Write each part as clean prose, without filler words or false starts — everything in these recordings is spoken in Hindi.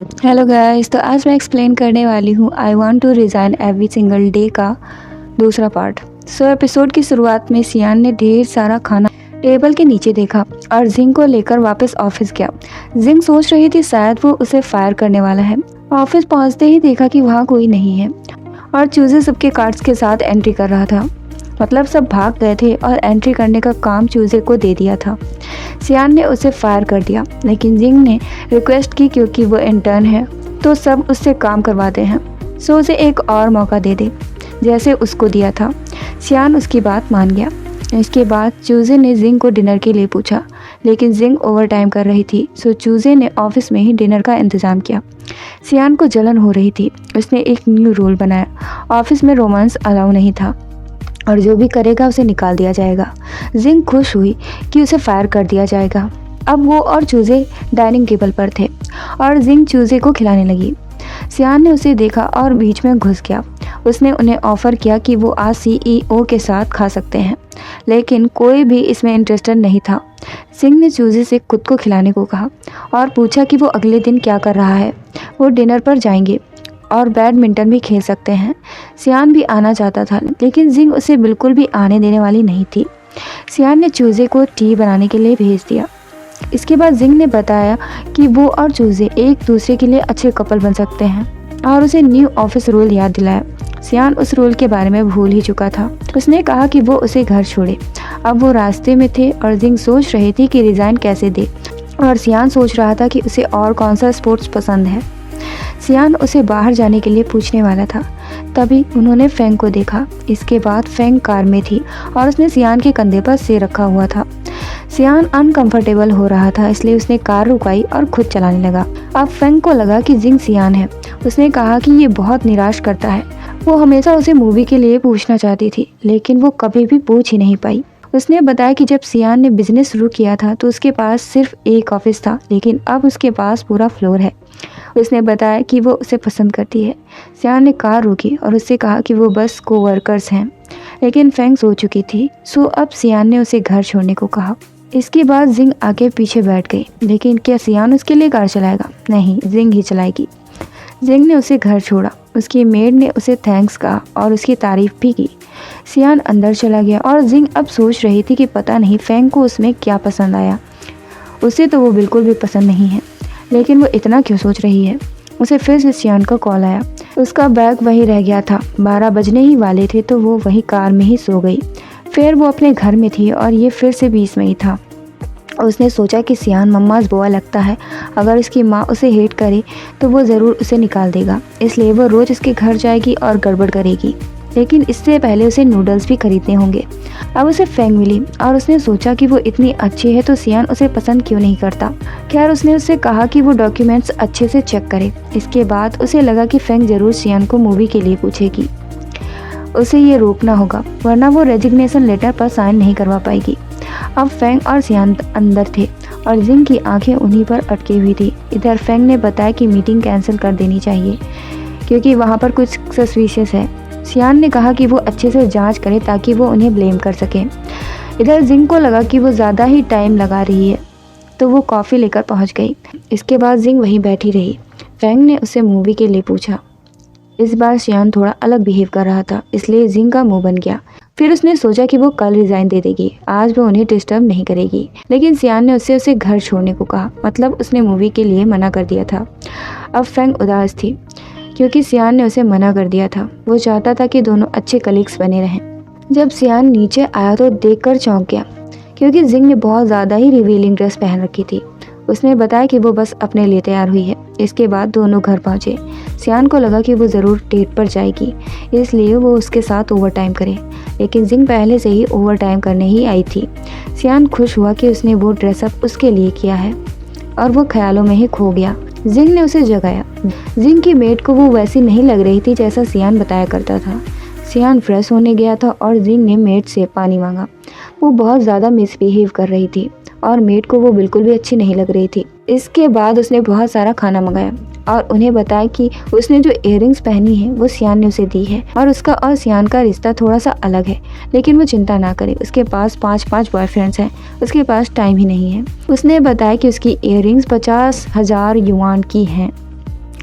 हेलो गाइस, तो आज मैं एक्सप्लेन करने वाली हूँ I want to resign every single day का दूसरा पार्ट। एपिसोड की शुरुआत में सियान ने ढेर सारा खाना टेबल के नीचे देखा और जिंग को लेकर वापस ऑफिस गया। जिंग सोच रही थी शायद वो उसे फायर करने वाला है। ऑफिस पहुंचते ही देखा कि वहाँ कोई नहीं है और चूजे सबके कार्ड्स के साथ एंट्री कर रहा था। मतलब सब भाग गए थे और एंट्री करने का काम चूजे को दे दिया था। सियान ने उसे फायर कर दिया, लेकिन जिंग ने रिक्वेस्ट की क्योंकि वो इंटर्न है तो सब उससे काम करवाते हैं, सो उसे एक और मौका दे दे जैसे उसको दिया था। सियान उसकी बात मान गया। इसके बाद चूजे ने जिंग को डिनर के लिए पूछा, लेकिन जिंग ओवर टाइम कर रही थी, सो चूजे ने ऑफिस में ही डिनर का इंतज़ाम किया। सियान को जलन हो रही थी। उसने एक न्यू रूल बनाया, ऑफिस में रोमांस अलाउ नहीं था और जो भी करेगा उसे निकाल दिया जाएगा। जिंग खुश हुई कि उसे फायर कर दिया जाएगा। अब वो और चूजे डाइनिंग टेबल पर थे और जिंग चूजे को खिलाने लगी। सियान ने उसे देखा और बीच में घुस गया। उसने उन्हें ऑफर किया कि वो आज सीईओ के साथ खा सकते हैं, लेकिन कोई भी इसमें इंटरेस्टेड नहीं था। सिंह ने चूजे से खुद को खिलाने को कहा और पूछा कि वो अगले दिन क्या कर रहा है। वो डिनर पर जाएंगे और बैडमिंटन भी खेल सकते हैं। सियान भी आना चाहता था, लेकिन जिंग उसे बिल्कुल भी आने देने वाली नहीं थी। सियान ने चूजे को टी बनाने के लिए भेज दिया। इसके बाद जिंग ने बताया कि वो और चूजे एक दूसरे के लिए अच्छे कपल बन सकते हैं और उसे न्यू ऑफिस रूल याद दिलाया। सियान उस रूल के बारे में भूल ही चुका था। उसने कहा कि वो उसे घर छोड़े। अब वो रास्ते में थे और जिंग सोच रही थी कि रिजाइन कैसे दे, और सियान सोच रहा था कि उसे और कौन सा स्पोर्ट्स पसंद है। सियान उसे बाहर जाने के लिए पूछने वाला था, तभी उन्होंने फेंग को देखा। इसके बाद फेंग कार में थी और उसने सियान के कंधे पर सिर रखा हुआ था। सियान अनकंफर्टेबल हो रहा था, इसलिए उसने कार रुकाई और खुद चलाने लगा। अब फेंग को लगा कि जिंग सियान है। उसने कहा कि ये बहुत निराश करता है। वो हमेशा उसे मूवी के लिए पूछना चाहती थी, लेकिन वो कभी भी पूछ ही नहीं पाई। उसने बताया कि जब सियान ने बिजनेस शुरू किया था तो उसके पास सिर्फ एक ऑफिस था, लेकिन अब उसके पास पूरा फ्लोर है। उसने बताया कि वो उसे पसंद करती है। सियान ने कार रोकी और उससे कहा कि वो बस कोवर्कर्स हैं, लेकिन फेंग सो चुकी थी, सो अब सियान ने उसे घर छोड़ने को कहा। इसके बाद जिंग आके पीछे बैठ गई, लेकिन क्या सियान उसके लिए कार चलाएगा? नहीं, जिंग ही चलाएगी। जिंग ने उसे घर छोड़ा। उसकी मेड ने उसे थैंक्स कहा और उसकी तारीफ भी की। सियान अंदर चला गया और जिंग अब सोच रही थी कि पता नहीं फेंग को उसमें क्या पसंद आया। उसे तो वो बिल्कुल भी पसंद नहीं है, लेकिन वो इतना क्यों सोच रही है। उसे फिर से सियान का कॉल आया। उसका बैग वहीं रह गया था। 12 बजने ही वाले थे तो वो वहीं कार में ही सो गई। फिर वो अपने घर में थी और ये फिर से 20 मई था। उसने सोचा कि सियान मम्माज बुआ लगता है। अगर उसकी माँ उसे हेट करे तो वो ज़रूर उसे निकाल देगा, इसलिए वो रोज़ उसके घर जाएगी और गड़बड़ करेगी। लेकिन इससे पहले उसे नूडल्स भी खरीदने होंगे। अब उसे फेंग मिली और उसने सोचा कि वो इतनी अच्छी है तो सियान उसे पसंद क्यों नहीं करता। खैर, उसने उससे कहा कि वो डॉक्यूमेंट्स अच्छे से चेक करे। इसके बाद उसे लगा कि फेंग ज़रूर सियान को मूवी के लिए पूछेगी। उसे ये रोकना होगा, वरना वो रेजिग्नेशन लेटर पर साइन नहीं करवा पाएगी। अब फेंग और सियान अंदर थे और जिंग की आंखें उन्हीं पर अटकी हुई थी। इधर फेंग ने बताया कि मीटिंग कैंसिल कर देनी चाहिए क्योंकि वहाँ पर कुछ सस्पिशियस है। सियान ने कहा कि वो अच्छे से जांच करे ताकि वो उन्हें ब्लेम कर सके। इधर जिंग को लगा कि वो ज़्यादा ही टाइम लगा रही है, तो वो कॉफ़ी लेकर पहुँच गई। इसके बाद जिंग वहीं बैठी रही। फेंग ने उसे मूवी के लिए पूछा। इस बार सियान थोड़ा अलग बिहेव कर रहा था, इसलिए जिंग का मुंह बन गया। फिर उसने सोचा कि वो कल रिजाइन दे देगी, आज वो उन्हें डिस्टर्ब नहीं करेगी। लेकिन सियान ने उससे उसे घर छोड़ने को कहा, मतलब उसने मूवी के लिए मना कर दिया था। अब फेंग उदास थी क्योंकि सियान ने उसे मना कर दिया था। वो चाहता था कि दोनों अच्छे कलीग्स बने रहें। जब सियान नीचे आया तो देखकर चौंक गया क्योंकि जिंग ने बहुत ज़्यादा ही रिवीलिंग ड्रेस पहन रखी थी। उसने बताया कि वो बस अपने लिए तैयार हुई है। इसके बाद दोनों घर पहुंचे। सियान को लगा कि वो ज़रूर डेट पर जाएगी, इसलिए वो उसके साथ ओवर टाइम करे, लेकिन जिंग पहले से ही ओवर टाइम करने ही आई थी। सियान खुश हुआ कि उसने वो ड्रेसअप उसके लिए किया है और वो ख्यालों में ही खो गया। जिंग ने उसे जगाया। जिंग की मेड को वो वैसी नहीं लग रही थी जैसा सियान बताया करता था। सियान फ्रेश होने गया था और जिंग ने मेड से पानी मांगा। वो बहुत ज़्यादा मिसबिहेव कर रही थी और मेड को वो बिल्कुल भी अच्छी नहीं लग रही थी। इसके बाद उसने बहुत सारा खाना मंगाया और उन्हें बताया कि उसने जो इयररिंग्स पहनी है वो सियान ने उसे दी है और उसका और सियान का रिश्ता थोड़ा सा अलग है, लेकिन वो चिंता ना करे। उसके पास 5 बॉयफ्रेंड्स हैं, उसके पास टाइम ही नहीं है। उसने बताया कि उसकी इयररिंग्स 50,000 युआन की हैं।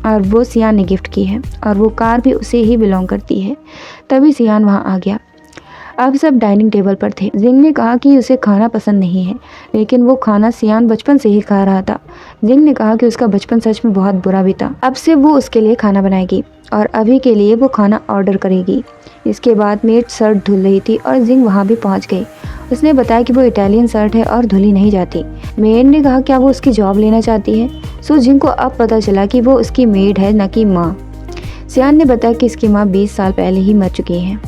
और वो सियान ने गिफ्ट की है और वो कार भी उसे ही बिलोंग करती है। तभी सियान वहाँ आ गया। अब सब डाइनिंग टेबल पर थे। जिंग ने कहा कि उसे खाना पसंद नहीं है, लेकिन वो खाना सियान बचपन से ही खा रहा था। जिंग ने कहा कि उसका बचपन सच में बहुत बुरा भी था। अब से वो उसके लिए खाना बनाएगी और अभी के लिए वो खाना ऑर्डर करेगी। इसके बाद मेड शर्ट धुल रही थी और जिंग वहाँ भी पहुँच गई। उसने बताया कि वो इटालियन शर्ट है और धुली नहीं जाती। मेड ने कहा क्या वो उसकी जॉब लेना चाहती है। सो जिंग को अब पता चला कि वो उसकी मेड है, न कि माँ। सियान ने बताया कि इसकी माँ 20 साल पहले ही मर चुकी हैं।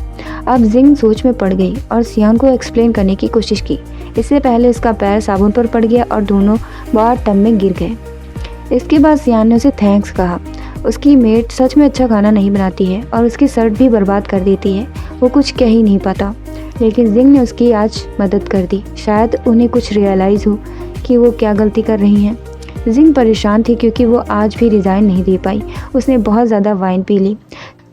अब जिंग सोच में पड़ गई और सियान को एक्सप्लेन करने की कोशिश की। इससे पहले उसका पैर साबुन पर पड़ गया और दोनों बार टब में गिर गए। इसके बाद सियान ने उसे थैंक्स कहा। उसकी मेड सच में अच्छा खाना नहीं बनाती है और उसकी शर्ट भी बर्बाद कर देती है। वो कुछ कह ही नहीं पाता, लेकिन जिंग ने उसकी आज मदद कर दी। शायद उन्हें कुछ रियलाइज़ हो कि वो क्या गलती कर रही हैं। जिंग परेशान थी क्योंकि वो आज भी रिज़ाइन नहीं दे पाई। उसने बहुत ज़्यादा वाइन पी ली।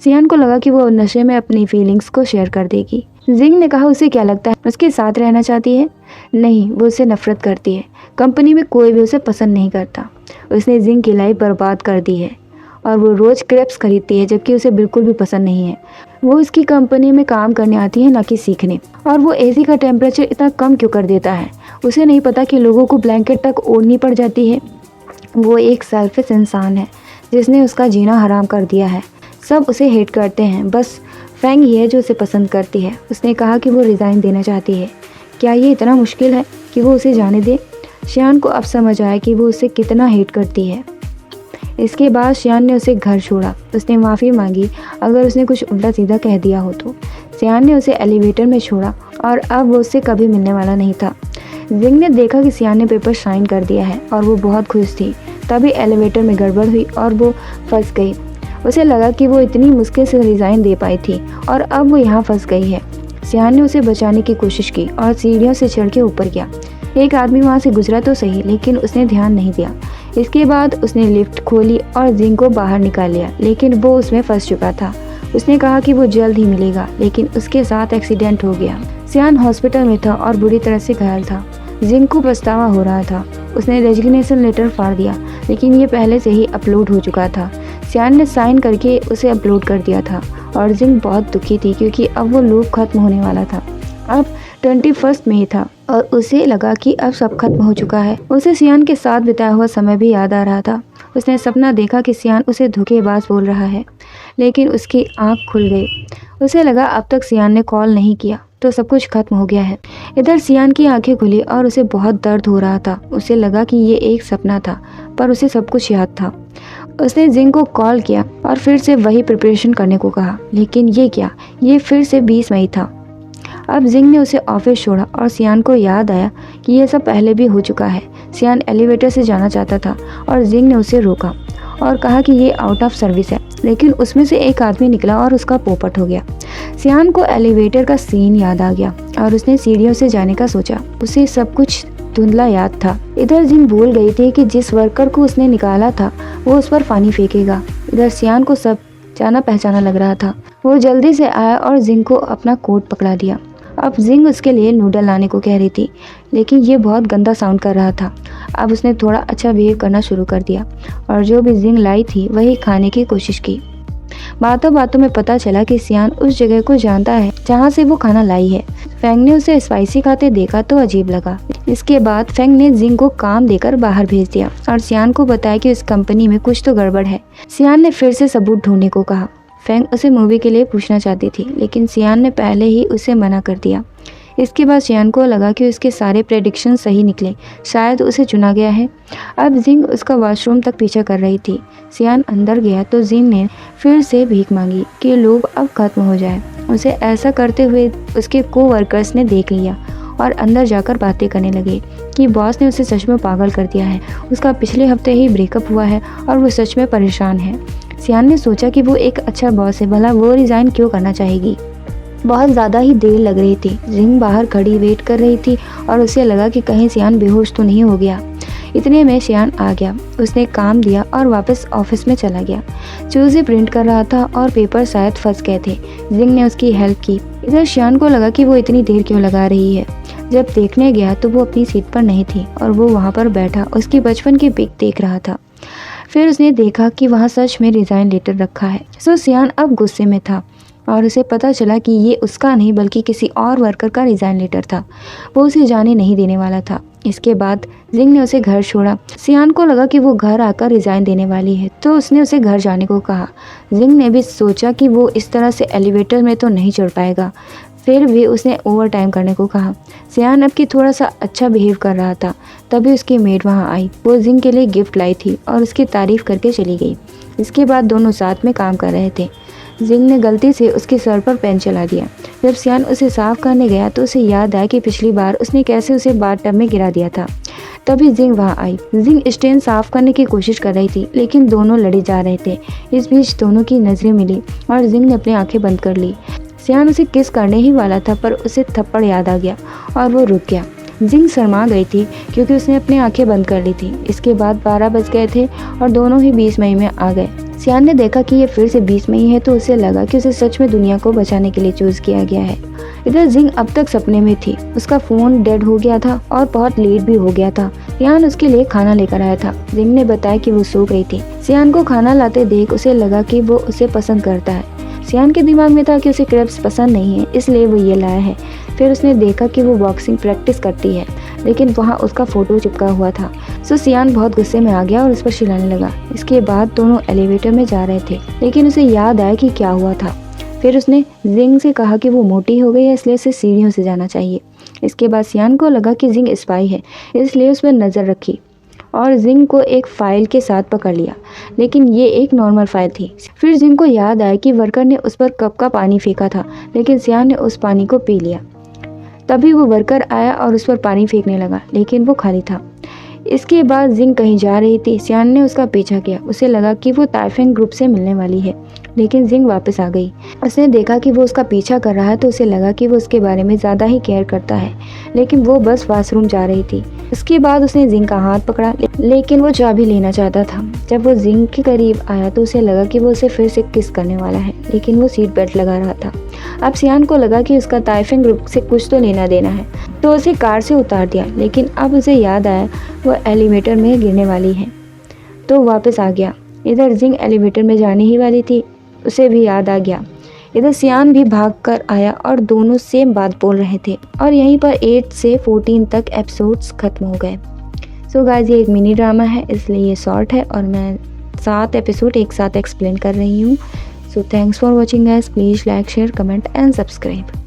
सियान को लगा कि वो नशे में अपनी फीलिंग्स को शेयर कर देगी। जिंग ने कहा उसे क्या लगता है, उसके साथ रहना चाहती है? नहीं, वो उसे नफरत करती है। कंपनी में कोई भी उसे पसंद नहीं करता। उसने जिंग की लाइफ बर्बाद कर दी है और वो रोज़ क्रेप्स खरीदती है, जबकि उसे बिल्कुल भी पसंद नहीं है। वो इसकी कंपनी में काम करने आती है, न कि सीखने। और वो एसी का टेम्परेचर इतना कम क्यों कर देता है? उसे नहीं पता कि लोगों को ब्लैंकेट तक ओढ़नी पड़ जाती है। वो एक सेल्फिश इंसान है जिसने उसका जीना हराम कर दिया है। सब उसे हेट करते हैं, बस फेंग ही है जो उसे पसंद करती है। उसने कहा कि वो रिज़ाइन देना चाहती है। क्या ये इतना मुश्किल है कि वो उसे जाने दे? सियान को अब समझ आया कि वो उसे कितना हेट करती है। इसके बाद सियान ने उसे घर छोड़ा। उसने माफ़ी मांगी अगर उसने कुछ उल्टा सीधा कह दिया हो तो। सियान ने उसे एलिवेटर में छोड़ा और अब वो उससे कभी मिलने वाला नहीं था। जिंग ने देखा कि सियान ने पेपर साइन कर दिया है और वो बहुत खुश थी। तभी एलिवेटर में गड़बड़ हुई और वो फंस गई। उसे लगा कि वो इतनी मुश्किल से रिज़ाइन दे पाई थी और अब वो यहाँ फंस गई है। सियान ने उसे बचाने की कोशिश की और सीढ़ियों से चढ़ के ऊपर गया। एक आदमी वहाँ से गुजरा तो सही, लेकिन उसने ध्यान नहीं दिया। इसके बाद उसने लिफ्ट खोली और जिंग को बाहर निकाल लिया, लेकिन वो उसमें फंस चुका था। उसने कहा कि वो जल्द ही मिलेगा, लेकिन उसके साथ एक्सीडेंट हो गया। सियान हॉस्पिटल में था और बुरी तरह से घायल था। जिंग को पछतावा हो रहा था। उसने रेजिग्नेशन लेटर फाड़ दिया, लेकिन ये पहले से ही अपलोड हो चुका था। सियान ने साइन करके उसे अपलोड कर दिया था और जिंग बहुत दुखी थी क्योंकि अब वो लूप खत्म होने वाला था। अब 21 मई था और उसे लगा कि अब सब खत्म हो चुका है। उसे सियान के साथ बिताया हुआ समय भी याद आ रहा था। उसने सपना देखा कि सियान उसे धोखेबाज बोल रहा है, लेकिन उसकी आंख खुल गई। उसे लगा अब तक सियान ने कॉल नहीं किया तो सब कुछ खत्म हो गया है। इधर सियान की आंखें खुली और उसे बहुत दर्द हो रहा था। उसे लगा कि ये एक सपना था, पर उसे सब कुछ याद था। उसने जिंग को कॉल किया और फिर से वही प्रिपरेशन करने को कहा, लेकिन ये क्या, ये फिर से 20 मई था। अब जिंग ने उसे ऑफिस छोड़ा और सियान को याद आया कि यह सब पहले भी हो चुका है। सियान एलिवेटर से जाना चाहता था और जिंग ने उसे रोका और कहा कि ये आउट ऑफ सर्विस है, लेकिन उसमें से एक आदमी निकला और उसका पोपट हो गया। सियान को एलिवेटर का सीन याद आ गया और उसने सीढ़ियों से जाने का सोचा। उसे सब कुछ धुंधला याद था। इधर जिंग भूल गई थी कि जिस वर्कर को उसने निकाला था वो उस पर पानी फेंकेगा। इधर सियान को सब जाना पहचाना लग रहा था। वो जल्दी से आया और जिंग को अपना कोट पकड़ा दिया। अब जिंग उसके लिए नूडल लाने को कह रही थी, लेकिन ये बहुत गंदा साउंड कर रहा था। अब उसने थोड़ा अच्छा बिहेव करना शुरू कर दिया और जो भी जिंग लाई थी वही खाने की कोशिश की। बातों बातों में पता चला कि सियान उस जगह को जानता है जहाँ से वो खाना लाई है। फेंग ने उसे स्पाइसी खाते देखा तो अजीब लगा। इसके बाद फेंग ने जिंग को काम देकर बाहर भेज दिया और सियान को बताया कि उस कंपनी में कुछ तो गड़बड़ है। सियान ने फिर से सबूत ढूंढने को कहा। फेंग उसे मूवी के लिए पूछना चाहती थी, लेकिन सियान ने पहले ही उसे मना कर दिया। इसके बाद सियान को लगा कि उसके सारे प्रेडिक्शन सही निकले, शायद उसे चुना गया है। अब जिंग उसका वॉशरूम तक पीछा कर रही थी। सियान अंदर गया तो जिंग ने फिर से भीख मांगी कि लोग अब खत्म हो जाए। उसे ऐसा करते हुए उसके कोवर्कर्स ने देख लिया और अंदर जाकर बातें करने लगे कि बॉस ने उसे सच में पागल कर दिया है। उसका पिछले हफ्ते ही ब्रेकअप हुआ है और वो सच में परेशान है। सियान ने सोचा कि वो एक अच्छा बॉस है, भला वो रिज़ाइन क्यों करना चाहेगी। बहुत ज़्यादा ही देर लग रही थी। जिंग बाहर खड़ी वेट कर रही थी और उसे लगा कि कहीं सियान बेहोश तो नहीं हो गया। इतने में सियान आ गया। उसने काम दिया और वापस ऑफिस में चला गया। चूजे प्रिंट कर रहा था और पेपर शायद फंस गए थे। जिंग ने उसकी हेल्प की। इधर सियान को लगा कि वो इतनी देर क्यों लगा रही है। जब देखने गया तो वो अपनी सीट पर नहीं थी और वो वहाँ पर बैठा उसकी बचपन की पिक देख रहा था। फिर उसने देखा कि वहाँ सच में रिज़ाइन लेटर रखा है। सो सियान अब गुस्से में था और उसे पता चला कि ये उसका नहीं बल्कि किसी और वर्कर का रिज़ाइन लेटर था। वो उसे जाने नहीं देने वाला था। इसके बाद जिंग ने उसे घर छोड़ा। सियान को लगा कि वो घर आकर रिज़ाइन देने वाली है, तो उसने उसे घर जाने को कहा। जिंग ने भी सोचा कि वो इस तरह से एलिवेटर में तो नहीं चढ़ पाएगा, फिर भी उसने ओवर टाइम करने को कहा। सियान अब कि थोड़ा सा अच्छा बिहेव कर रहा था, तभी उसकी मेड वहाँ आई। वो जिंग के लिए गिफ्ट लाई थी और उसकी तारीफ़ करके चली गई। इसके बाद दोनों साथ में काम कर रहे थे। जिंग ने गलती से उसके सर पर पेन चला दिया। जब सियान उसे साफ करने गया तो उसे याद आया कि पिछली बार उसने कैसे उसे बाथटब में गिरा दिया था। तभी जिंग वहाँ आई। जिंग स्टेन साफ करने की कोशिश कर रही थी, लेकिन दोनों लड़े जा रहे थे। इस बीच दोनों की नज़रें मिली और जिंग ने अपनी आंखें बंद कर ली। सियान उसे किस करने ही वाला था, पर उसे थप्पड़ याद आ गया और वो रुक गया। जिंग शर्मा गई थी क्योंकि उसने अपनी आंखें बंद कर ली थी। इसके बाद 12 बज गए थे और दोनों ही 20 मई में आ गए। सियान ने देखा कि ये फिर से 20 मई है, तो उसे लगा कि उसे सच में दुनिया को बचाने के लिए चूज किया गया है। इधर जिंग अब तक सपने में थी। उसका फ़ोन डेड हो गया था और बहुत लेट भी हो गया था। सियान उसके लिए खाना लेकर आया था। जिंग ने बताया कि वो सो गई थी। सियान को खाना लाते देख उसे लगा कि वो उसे पसंद करता है। सियान के दिमाग में था कि उसे क्रेप्स पसंद नहीं है, इसलिए वो ये लाया है। फिर उसने देखा कि वो बॉक्सिंग प्रैक्टिस करती है, लेकिन वहाँ उसका फ़ोटो चिपका हुआ था। सो सियान बहुत गुस्से में आ गया और उस पर चिल्लाने लगा। इसके बाद दोनों एलिवेटर में जा रहे थे, लेकिन उसे याद आया कि क्या हुआ था। फिर उसने जिंग से कहा कि वो मोटी हो गई है, इसलिए उसे सीढ़ियों से जाना चाहिए। इसके बाद सियान को लगा कि जिंग स्पाई है, इसलिए उस पर नज़र रखी और जिंग को एक फ़ाइल के साथ पकड़ लिया, लेकिन ये एक नॉर्मल फ़ाइल थी। फिर जिंग को याद आया कि वर्कर ने उस पर कप का पानी फेंका था, लेकिन सियान ने उस पानी को पी लिया। तभी वो वर्कर आया और उस पर पानी फेंकने लगा, लेकिन वो खाली था। इसके बाद जिंग कहीं जा रही थी। सियान ने उसका पीछा किया। उसे लगा कि वो ताइफेंग ग्रुप से मिलने वाली है, लेकिन जिंग वापस आ गई। उसने देखा कि वो उसका पीछा कर रहा है, तो उसे लगा कि वो उसके बारे में ज़्यादा ही केयर करता है, लेकिन वो बस वॉशरूम जा रही थी। उसके बाद उसने जिंग का हाथ पकड़ा, लेकिन वो चाबी लेना चाहता था। जब वो जिंग के करीब आया तो उसे लगा कि वो उसे फिर से किस करने वाला है, लेकिन वो सीट बेल्ट लगा रहा था। अब सियान को लगा कि उसका ताइफेंग ग्रुप से कुछ तो लेना देना है, तो उसे कार से उतार दिया। लेकिन अब उसे याद आया वो एलिवेटर में गिरने वाली है, तो वापस आ गया। इधर जिंग एलिवेटर में जाने ही वाली थी, उसे भी याद आ गया। इधर सियान भी भाग कर आया और दोनों सेम बात बोल रहे थे और यहीं पर 8 से 14 तक एपिसोड्स खत्म हो गए। सो गाइस, ये एक मिनी ड्रामा है, इसलिए ये शॉर्ट है और मैं 7 एपिसोड एक साथ एक्सप्लेन कर रही हूँ। So thanks for watching guys. Please like, share, comment and subscribe.